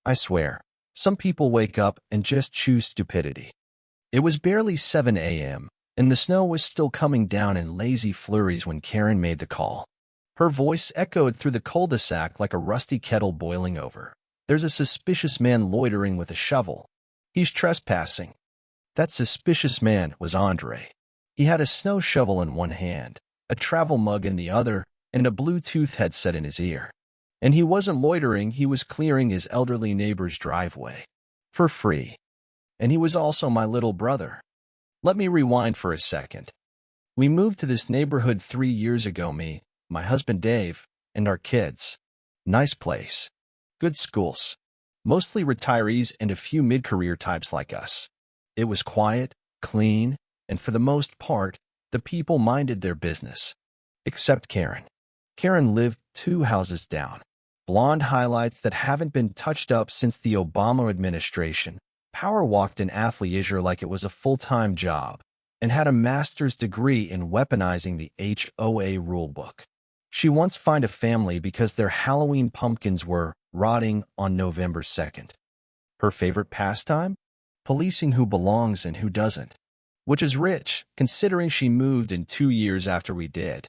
I swear, some people wake up and just choose stupidity. It was barely 7 a.m., and the snow was still coming down in lazy flurries when Karen made the call. Her voice echoed through the cul-de-sac like a rusty kettle boiling over. There's a suspicious man loitering with a shovel. He's trespassing. That suspicious man was Andre. He had a snow shovel in one hand, a travel mug in the other, and a Bluetooth headset in his ear. And he wasn't loitering, he was clearing his elderly neighbor's driveway. For free. And he was also my little brother. Let me rewind for a second. We moved to this neighborhood 3 years ago, me, my husband Dave, and our kids. Nice place. Good schools. Mostly retirees and a few mid-career types like us. It was quiet, clean, and for the most part, the people minded their business. Except Karen. Karen lived 2 houses down. Blonde highlights that haven't been touched up since the Obama administration. Power walked in athleisure like it was a full-time job, and had a master's degree in weaponizing the HOA rulebook. She once fined a family because their Halloween pumpkins were rotting on November 2nd. Her favorite pastime? Policing who belongs and who doesn't. Which is rich, considering she moved in 2 years after we did.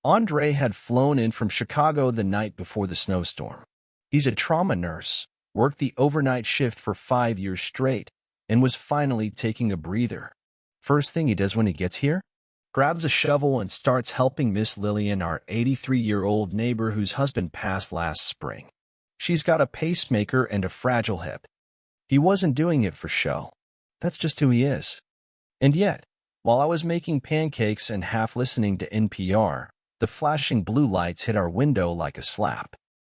Andre had flown in from Chicago the night before the snowstorm. He's a trauma nurse, worked the overnight shift for 5 years straight, and was finally taking a breather. First thing he does when he gets here? Grabs a shovel and starts helping Miss Lillian, our 83-year-old neighbor whose husband passed last spring. She's got a pacemaker and a fragile hip. He wasn't doing it for show. That's just who he is. And yet, while I was making pancakes and half listening to NPR, the flashing blue lights hit our window like a slap.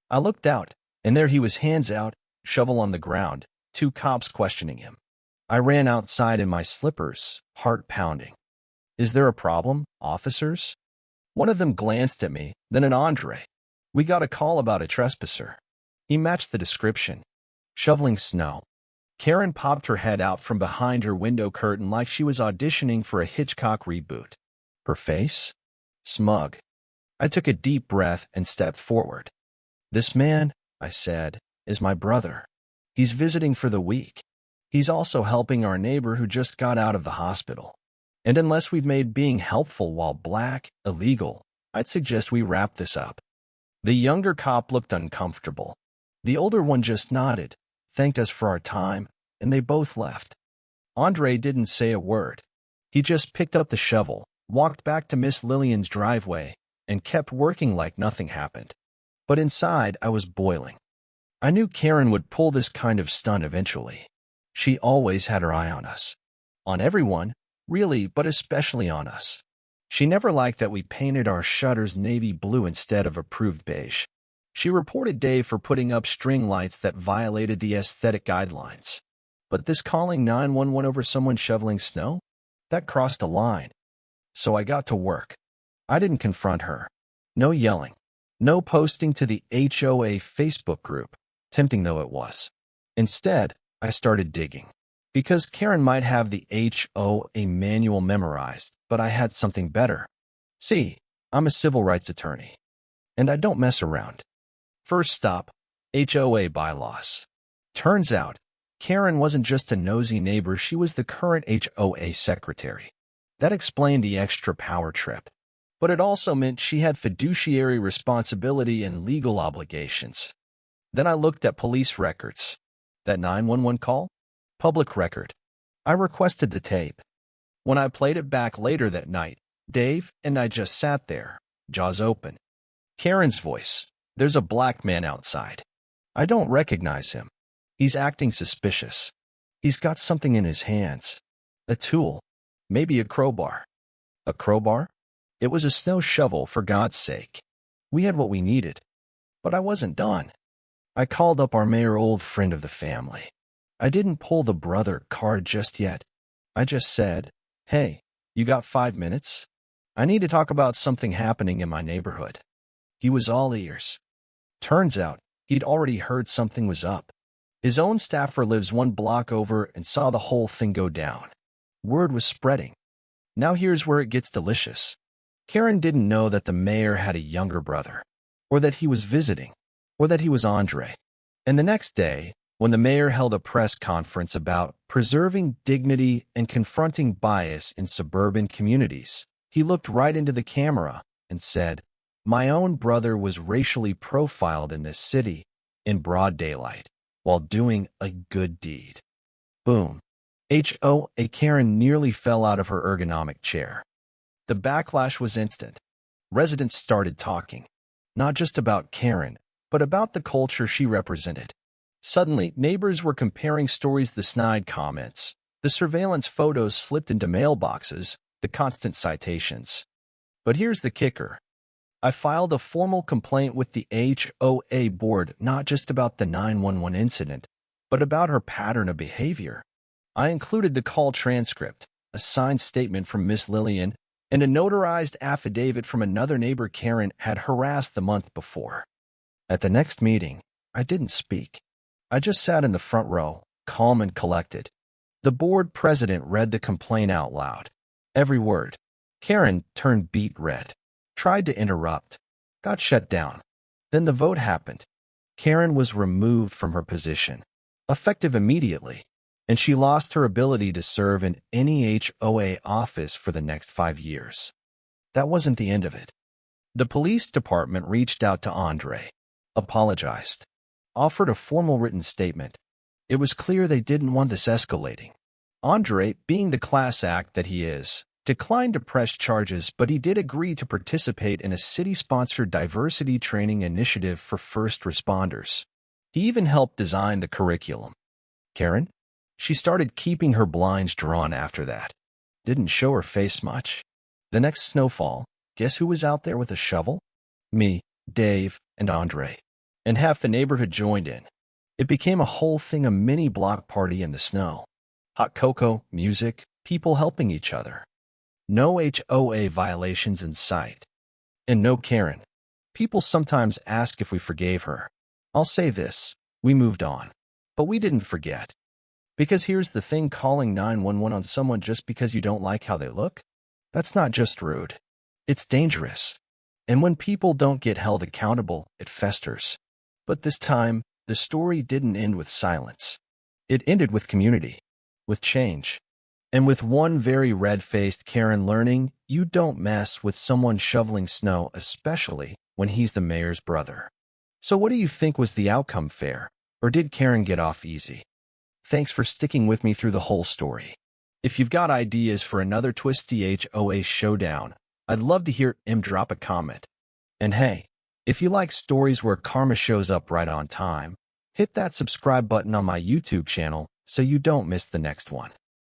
I looked out, and there he was, hands out, shovel on the ground, 2 cops questioning him. I ran outside in my slippers, heart pounding. Is there a problem, officers? One of them glanced at me, then at Andre. We got a call about a trespasser. He matched the description. Shoveling snow. Karen popped her head out from behind her window curtain like she was auditioning for a Hitchcock reboot. Her face? Smug. I took a deep breath and stepped forward. This man, I said, is my brother. He's visiting for the week. He's also helping our neighbor who just got out of the hospital. And unless we've made being helpful while black illegal, I'd suggest we wrap this up. The younger cop looked uncomfortable. The older one just nodded, thanked us for our time, and they both left. Andre didn't say a word. He just picked up the shovel, walked back to Miss Lillian's driveway, and kept working like nothing happened. But inside, I was boiling. I knew Karen would pull this kind of stunt eventually. She always had her eye on us. On everyone, really, but especially on us. She never liked that we painted our shutters navy blue instead of approved beige. She reported Dave for putting up string lights that violated the aesthetic guidelines. But this calling 911 over someone shoveling snow? That crossed a line. So I got to work. I didn't confront her. No yelling. No posting to the HOA Facebook group, tempting though it was. Instead, I started digging. Because Karen might have the HOA manual memorized, but I had something better. See, I'm a civil rights attorney. And I don't mess around. First stop, HOA bylaws. Turns out, Karen wasn't just a nosy neighbor, she was the current HOA secretary. That explained the extra power trip. But it also meant she had fiduciary responsibility and legal obligations. Then I looked at police records. That 911 call? Public record. I requested the tape. When I played it back later that night, Dave and I just sat there, jaws open. Karen's voice. There's a black man outside. I don't recognize him. He's acting suspicious. He's got something in his hands. A tool. Maybe a crowbar. A crowbar? It was a snow shovel, for God's sake. We had what we needed. But I wasn't done. I called up our mayor, old friend of the family. I didn't pull the brother card just yet. I just said, hey, you got 5 minutes? I need to talk about something happening in my neighborhood. He was all ears. Turns out, he'd already heard something was up. His own staffer lives 1 block over and saw the whole thing go down. Word was spreading. Now here's where it gets delicious. Karen didn't know that the mayor had a younger brother, or that he was visiting, or that he was Andre. And the next day, When the mayor held a press conference about preserving dignity and confronting bias in suburban communities, he looked right into the camera and said, "My own brother was racially profiled in this city in broad daylight while doing a good deed." Boom. HOA Karen nearly fell out of her ergonomic chair. The backlash was instant. Residents started talking, not just about Karen, but about the culture she represented. Suddenly, neighbors were comparing stories, the snide comments, the surveillance photos slipped into mailboxes, the constant citations. But here's the kicker. I filed a formal complaint with the HOA board, not just about the 911 incident, but about her pattern of behavior. I included the call transcript, a signed statement from Miss Lillian, and a notarized affidavit from another neighbor Karen had harassed the month before. At the next meeting, I didn't speak. I just sat in the front row, calm and collected. The board president read the complaint out loud. Every word. Karen turned beet red, tried to interrupt, got shut down. Then the vote happened. Karen was removed from her position, effective immediately, and she lost her ability to serve in any HOA office for the next 5 years. That wasn't the end of it. The police department reached out to Andre, apologized, offered a formal written statement. It was clear they didn't want this escalating. Andre, being the class act that he is, declined to press charges, but he did agree to participate in a city-sponsored diversity training initiative for first responders. He even helped design the curriculum. Karen? She started keeping her blinds drawn after that. Didn't show her face much. The next snowfall, guess who was out there with a shovel? Me, Dave, and Andre. And half the neighborhood joined in. It became a whole thing, a mini block party in the snow. Hot cocoa, music, people helping each other. No HOA violations in sight. And no Karen. People sometimes ask if we forgave her. I'll say this, we moved on. But we didn't forget. Because here's the thing, calling 911 on someone just because you don't like how they look? That's not just rude. It's dangerous. And when people don't get held accountable, it festers. But this time, the story didn't end with silence. It ended with community, with change, and with one very red-faced Karen learning you don't mess with someone shoveling snow, especially when he's the mayor's brother. So what do you think was the outcome, fair? Or did Karen get off easy? Thanks for sticking with me through the whole story. If you've got ideas for another twisty HOA showdown, I'd love to hear him drop a comment. And hey, if you like stories where karma shows up right on time, hit that subscribe button on my YouTube channel so you don't miss the next one.